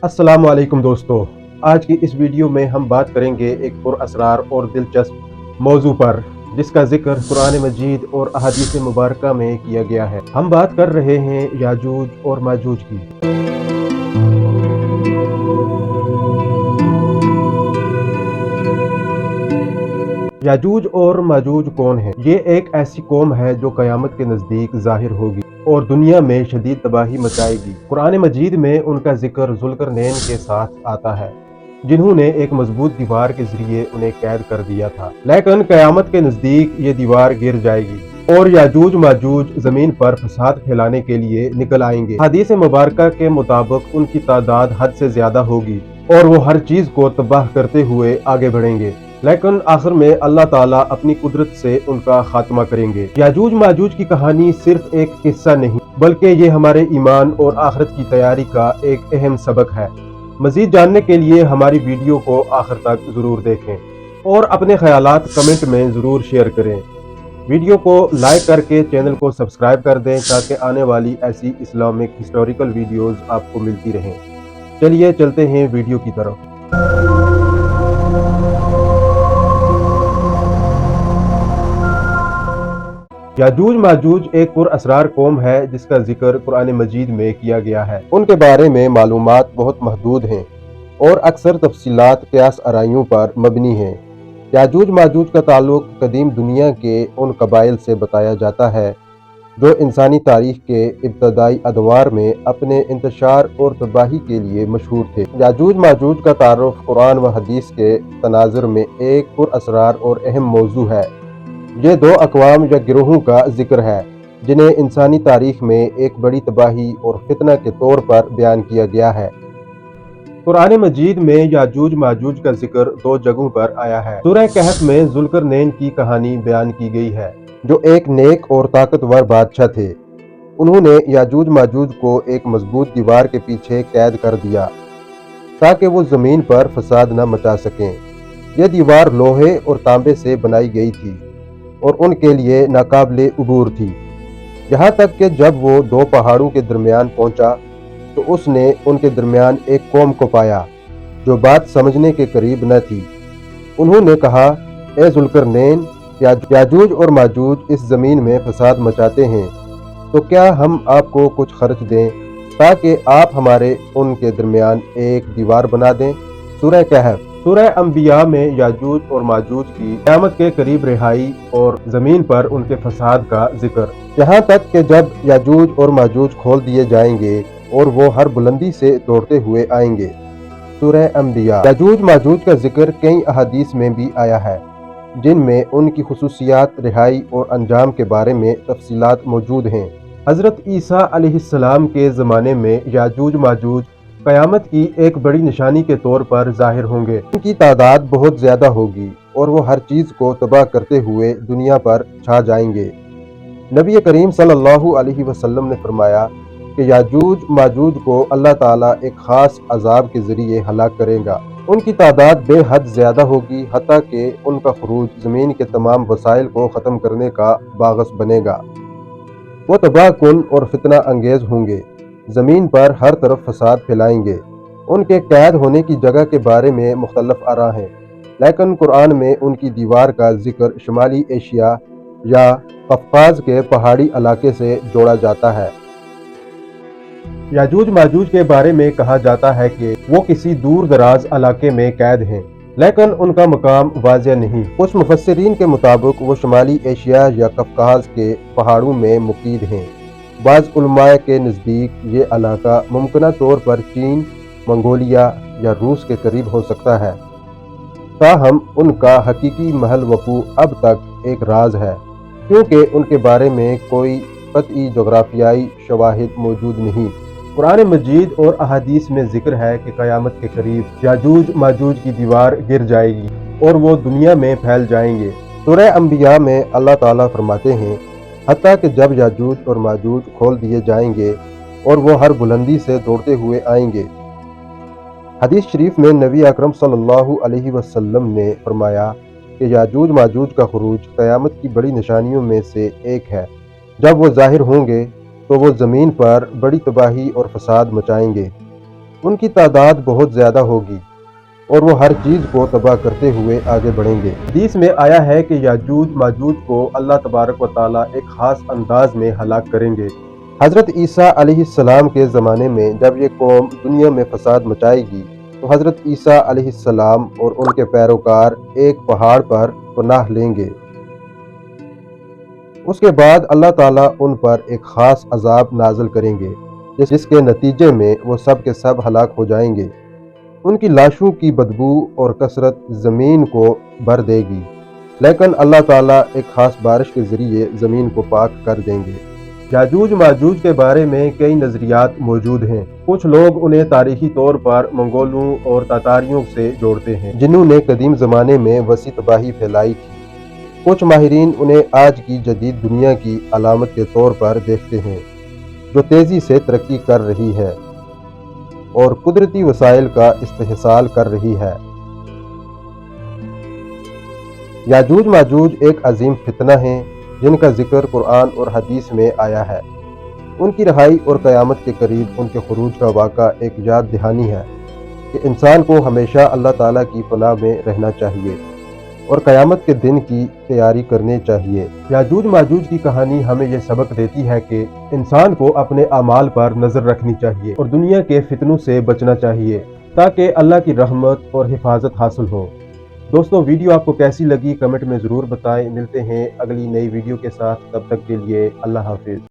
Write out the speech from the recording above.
अस्सलाम वालेकुम दोस्तों। आज की इस वीडियो में हम बात करेंगे एक पुरअसरार और दिलचस्प मौजू पर, जिसका जिक्र कुरान मजीद और अहादीस मुबारका में किया गया है। हम बात कर रहे हैं याजूज और माजूज की। याजूज और माजूज कौन है? ये एक ऐसी कौम है जो कयामत के नज़दीक जाहिर होगी और दुनिया में शदीद तबाही मचाएगी। कुरान मजीद में उनका जिक्र जुल्करनैन के साथ आता है, जिन्होंने एक मजबूत दीवार के जरिए उन्हें कैद कर दिया था। लेकिन कयामत के नज़दीक ये दीवार गिर जाएगी और याजूज माजूज जमीन पर फसाद फैलाने के लिए निकल आएंगे। हदीस मुबारका के मुताबिक उनकी तादाद हद से ज्यादा होगी और वो हर चीज को तबाह करते हुए आगे बढ़ेंगे, लेकिन आखिर में अल्लाह ताला अपनी कुदरत से उनका खात्मा करेंगे। याजूज माजूज की कहानी सिर्फ एक किस्सा नहीं, बल्कि ये हमारे ईमान और आखिरत की तैयारी का एक अहम सबक है। मजीद जानने के लिए हमारी वीडियो को आखिर तक जरूर देखें और अपने ख्यालात कमेंट में जरूर शेयर करें। वीडियो को लाइक करके चैनल को सब्सक्राइब कर दें ताकि आने वाली ऐसी इस्लामिक हिस्टोरिकल वीडियोस आपको मिलती रहें। चलिए चलते हैं वीडियो की तरफ। याजूज माजूज एक पुरअसरार कौम है जिसका जिक्र कुरान मजीद में किया गया है। उनके बारे में मालूमात बहुत महदूद हैं और अक्सर तफसीलात क़यास आराइयों पर मबनी हैं। याजूज माजूज का ताल्लुक कदीम दुनिया के उन कबाइल से बताया जाता है जो इंसानी तारीख के इब्तदाई अदवार में अपने इंतशार और तबाही के लिए मशहूर थे। याजूज माजूज का तारुफ कुरान व हदीस के तनाजुर में एक पुरअसरार और अहम मौजू है। ये दो अक़वाम या गिरोहों का जिक्र है जिन्हें इंसानी तारीख में एक बड़ी तबाही और फितना के तौर पर बयान किया गया है। कुरान मजीद में याजूज माजूज का जिक्र दो जगहों पर आया है। सूरह कहफ में जुल्करनैन की कहानी बयान की गई है, जो एक नेक और ताकतवर बादशाह थे। उन्होंने याजूज माजूज को एक मजबूत दीवार के पीछे कैद कर दिया ताकि वो जमीन पर फसाद न मचा सकें। यह दीवार लोहे और तांबे से बनाई गई थी और उनके लिए नाकाबिले अबूर थी, यहाँ तक कि जब वो दो पहाड़ों के दरमियान पहुंचा तो उसने उनके दरमियान एक कौम को पाया जो बात समझने के करीब न थी। उन्होंने कहा, ए जुल्करनैन, याजूज और माजूज इस जमीन में फसाद मचाते हैं, तो क्या हम आपको कुछ खर्च दें ताकि आप हमारे उनके दरमियान एक दीवार बना दें। सूरह कहफ। सूरह अंबिया में याजूज और माजूज की क़यामत के करीब रिहाई और जमीन पर उनके फसाद का जिक्र, यहाँ तक कि जब याजूज और माजूज खोल दिए जाएंगे और वो हर बुलंदी से दौड़ते हुए आएंगे। सूरह अंबिया। याजूज माजूज का जिक्र कई अहादीस में भी आया है जिनमें उनकी खुसूसियात, रिहाई और अंजाम के बारे में तफसीलात मौजूद हैं। हजरत ईसा अलैहिस्सलाम के ज़माने में याजूज माजूज क़यामत की एक बड़ी निशानी के तौर पर जाहिर होंगे। उनकी तादाद बहुत ज़्यादा होगी और वो हर चीज़ को तबाह करते हुए दुनिया पर छा जाएंगे। नबी करीम सल्लल्लाहु अलैहि वसल्लम ने फरमाया कि याजूज माजूज को अल्लाह ताला एक ख़ास अजाब के ज़रिए हलाक करेगा। उनकी तादाद बेहद ज़्यादा होगी, हत्ता कि उनका खरूज ज़मीन के तमाम वसाइल को ख़त्म करने का बागस बनेगा। वो तबाह कुन और फितना अंगेज होंगे, ज़मीन पर हर तरफ फसाद फैलाएंगे। उनके कैद होने की जगह के बारे में मुख्तलिफ आरा हैं, लेकिन कुरान में उनकी दीवार का जिक्र शुमाली एशिया या कफ़काज़ के पहाड़ी इलाके से जोड़ा जाता है। याजूज माजूज के बारे में कहा जाता है कि वो किसी दूर दराज इलाके में कैद हैं, लेकिन उनका मकाम वाज़ेह नहीं। कुछ मुफस्सिरीन के मुताबिक वो शुमाली एशिया या कफ़काज़ के पहाड़ों में मुकीद हैं। बाज़ उलमाए के नज़दीक ये इलाका मुमकिना तौर पर चीन, मंगोलिया या रूस के करीब हो सकता है, ताहम उनका हकीकी महल वक़ू अब तक एक राज है, क्योंकि उनके बारे में कोई क़तई जोग्राफियाई शवाहिद मौजूद नहीं। कुरान मजीद और अहादीस में जिक्र है कि क़यामत के करीब याजूज माजूज की दीवार गिर जाएगी और वो दुनिया में फैल जाएंगे। सूरह अंबिया में अल्लाह ताला फरमाते हैं, हत्ता कि जब याजूज और माजूज खोल दिए जाएंगे और वो हर बुलंदी से दौड़ते हुए आएंगे। हदीस शरीफ में नबी अकरम सल्लल्लाहु अलैहि वसल्लम ने फरमाया कि याजूज माजूज का खुरूज क़यामत की बड़ी निशानियों में से एक है। जब वो ज़ाहिर होंगे तो वो ज़मीन पर बड़ी तबाही और फसाद मचाएंगे। ان کی تعداد بہت زیادہ ہوگی اور وہ ہر چیز کو تباہ کرتے ہوئے آگے بڑھیں گے۔ حدیث میں آیا ہے کہ یاجوج ماجوج کو اللہ تبارک و تعالیٰ ایک خاص انداز میں ہلاک کریں گے۔ حضرت عیسیٰ علیہ السلام کے زمانے میں جب یہ قوم دنیا میں فساد مچائے گی تو حضرت عیسیٰ علیہ السلام اور ان کے پیروکار ایک پہاڑ پر پناہ لیں گے۔ اس کے بعد اللہ تعالیٰ ان پر ایک خاص عذاب نازل کریں گے جس کے نتیجے میں وہ سب کے سب ہلاک ہو جائیں گے۔ ان کی لاشوں کی بدبو اور کثرت زمین کو بھر دے گی، لیکن اللہ تعالیٰ ایک خاص بارش کے ذریعے زمین کو پاک کر دیں گے۔ یاجوج ماجوج کے بارے میں کئی نظریات موجود ہیں۔ کچھ لوگ انہیں تاریخی طور پر منگولوں اور تاتاریوں سے جوڑتے ہیں جنہوں نے قدیم زمانے میں وسیع تباہی پھیلائی تھی۔ کچھ ماہرین انہیں آج کی جدید دنیا کی علامت کے طور پر دیکھتے ہیں جو تیزی سے ترقی کر رہی ہے اور قدرتی وسائل کا استحصال کر رہی ہے۔ یاجوج ماجوج ایک عظیم فتنہ ہیں جن کا ذکر قرآن اور حدیث میں آیا ہے۔ ان کی رہائی اور قیامت کے قریب ان کے خروج کا واقعہ ایک یاد دہانی ہے کہ انسان کو ہمیشہ اللہ تعالیٰ کی پناہ میں رہنا چاہیے اور قیامت کے دن کی تیاری کرنی چاہیے۔ یاجوج ماجوج کی کہانی ہمیں یہ سبق دیتی ہے کہ انسان کو اپنے اعمال پر نظر رکھنی چاہیے اور دنیا کے فتنوں سے بچنا چاہیے تاکہ اللہ کی رحمت اور حفاظت حاصل ہو۔ دوستو، ویڈیو آپ کو کیسی لگی کمنٹ میں ضرور بتائیں۔ ملتے ہیں اگلی نئی ویڈیو کے ساتھ، تب تک کے لیے اللہ حافظ۔